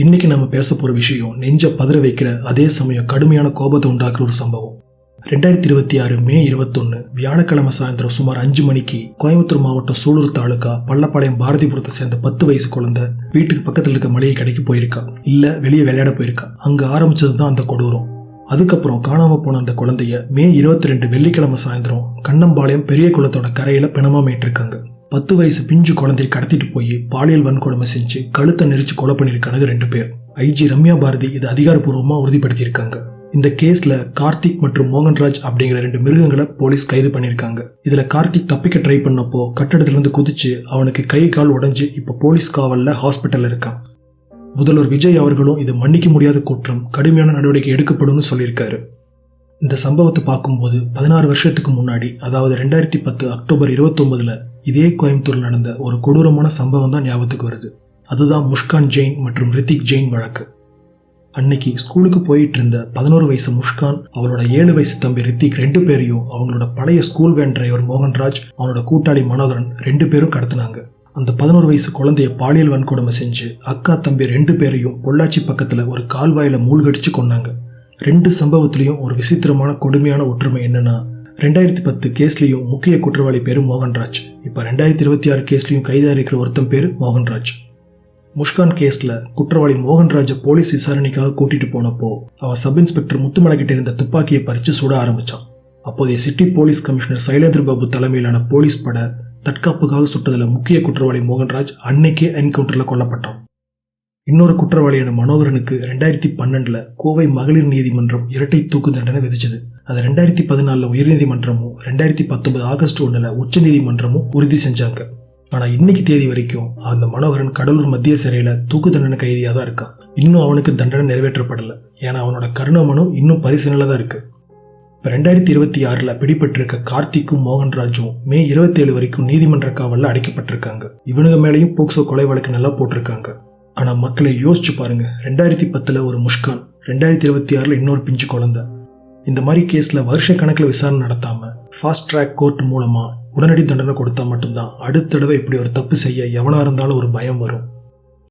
இன்னைக்கு நம்ம பேச போற விஷயம் நெஞ்ச பதற வைக்கிற அதே சமயம் கடுமையான கோபத்தை உண்டாக்குற ஒரு சம்பவம். 2026 மே 21 வியாழக்கிழமை சாயந்தரம் சுமார் 5 மணிக்கு கோயம்புத்தூர் மாவட்டம் சூலூர் தாலுகா பள்ளப்பாளையம் பாரதிபுரத்தை சேர்ந்த 10 வயசு குழந்தை வீட்டுக்கு பக்கத்தில் இருக்க மளிகை கடைக்கு போயிருக்கா, இல்ல வெளியே விளையாட போயிருக்கா. அங்க ஆரம்பிச்சதுதான் அந்த கொடூரம். அதுக்கப்புறம் காணாம போன அந்த குழந்தைய மே 22 வெள்ளிக்கிழமை சாயந்தரம் கண்ணம்பாளையம் பெரிய குளத்தோட கரையில பிணமா மீட்டிருக்காங்க. 10 வயசு பிஞ்சு குழந்தையை கடத்திட்டு போய் பாலியல் வன்கொடுமை செஞ்சு கழுத்தை நெரிச்சு கொலை பண்ணிருக்காங்க 2 பேர். ஐஜி ரம்யா பாரதி இது அதிகாரப்பூர்வமா உறுதிப்படுத்தியிருக்காங்க. இந்த கேஸ்ல கார்த்திக் மற்றும் மோகன்ராஜ் அப்படிங்கிற 2 மிருகங்களை போலீஸ் கைது பண்ணிருக்காங்க. இதுல கார்த்திக் தப்பிக்க ட்ரை பண்ணப்போ கட்டடத்துல இருந்து குதிச்சு அவனுக்கு கை கால் உடைஞ்சு இப்ப போலீஸ் காவல்ல ஹாஸ்பிட்டல்ல இருக்கான். முதல்வர் விஜய் அவர்களும் இது மன்னிக்க முடியாத குற்றம், கடுமையான நடவடிக்கை எடுக்கப்படும் சொல்லியிருக்காரு. இந்த சம்பவத்தை பார்க்கும்போது 16 வருஷத்துக்கு முன்னாடி, அதாவது 2010 அக்டோபர் 29 இதே கோயம்புத்தூர்ல நடந்த ஒரு கொடூரமான சம்பவம் தான் ஞாபகத்துக்கு வருது. அதுதான் முஷ்கான் ஜெயின் மற்றும் ரித்திக் ஜெயின் வழக்கு. அன்னைக்கு ஸ்கூலுக்கு போயிட்டு இருந்த 11 வயசு முஷ்கான் அவளோட 7 வயசு தம்பி ரித்திக் 2 பேரையும் அவங்களோட பழைய ஸ்கூல் வேன் டிரைவர் மோகன்ராஜ் அவனோட கூட்டாளி மனோகரன் 2 பேரும் கடத்தினாங்க. அந்த 11 வயசு குழந்தைய பாலியல் வன்கொடுமை செஞ்சு அக்கா தம்பி 2 பேரையும் பொள்ளாச்சி பக்கத்துல ஒரு கால்வாயில மூழ்கடிச்சு கொன்னாங்க. 2 சம்பவத்திலையும் ஒரு விசித்திரமான கொடுமையான ஒற்றுமை என்னன்னா, 2010 கேஸ்லயும் முக்கிய குற்றவாளி பேரு மோகன்ராஜ். இப்ப 2026 கேஸ்லயும் கைதா இருக்கிற ஒருத்தன் பேரு மோகன்ராஜ். முஷ்கான் கேஸ்ல குற்றவாளி மோகன்ராஜை போலீஸ் விசாரணைக்காக கூட்டிட்டு போனப்போ அவன் சப் இன்ஸ்பெக்டர் முத்துமலை கிட்ட இருந்த துப்பாக்கியை பறிச்சு சுட ஆரம்பிச்சான். அப்போதைய city police commissioner Sylendra Babu தலைமையிலான போலீஸ் பட தற்காப்புக்காக சுட்டதுல முக்கிய குற்றவாளி மோகன்ராஜ் அன்னைக்கே என்கவுண்டர்ல கொல்லப்பட்டான். இன்னொரு குற்றவாளியான மனோகரனுக்கு 2012 கோவை மகளிர் நீதிமன்றம் இரட்டை தூக்கு தண்டனை விதிச்சது. அதை 2014 உயர்நீதிமன்றமும் 2019 ஆகஸ்ட் 1 உச்ச நீதிமன்றமும் உறுதி செஞ்சாங்க. ஆனா இன்னைக்கு தேதி வரைக்கும் அந்த மனோகரன் கடலூர் மத்திய சிறையில தூக்கு தண்டனை கைதியா தான் இருக்கான். இன்னும் அவனுக்கு தண்டனை நிறைவேற்றப்படல. ஏன்னா அவனோட கருணை மனு இன்னும் பரிசீலனையில தான் இருக்கு. 2026 பிடிபட்டிருக்க கார்த்திக்கும் மோகன்ராஜும் மே 27 வரைக்கும் நீதிமன்ற காவல்ல அடைக்கப்பட்டிருக்காங்க. இவனுங்க மேலேயும் போக்சோ கொலை வழக்கு நல்லா போட்டிருக்காங்க. ஆனா மக்களை யோசிச்சு பாருங்க, 2010 ஒரு முஷ்கான், 2026 இன்னொரு பிஞ்சு குழந்தை. இந்த மாதிரி கேஸ்ல வருஷ கணக்கில் விசாரணை நடத்தாம ஃபாஸ்ட் ட்ராக் கோர்ட் மூலமா உடனடி தண்டனை கொடுத்தா மட்டும்தான் அடுத்த தடவை இப்படி ஒரு தப்பு செய்ய எவனா இருந்தாலும் ஒரு பயம் வரும்.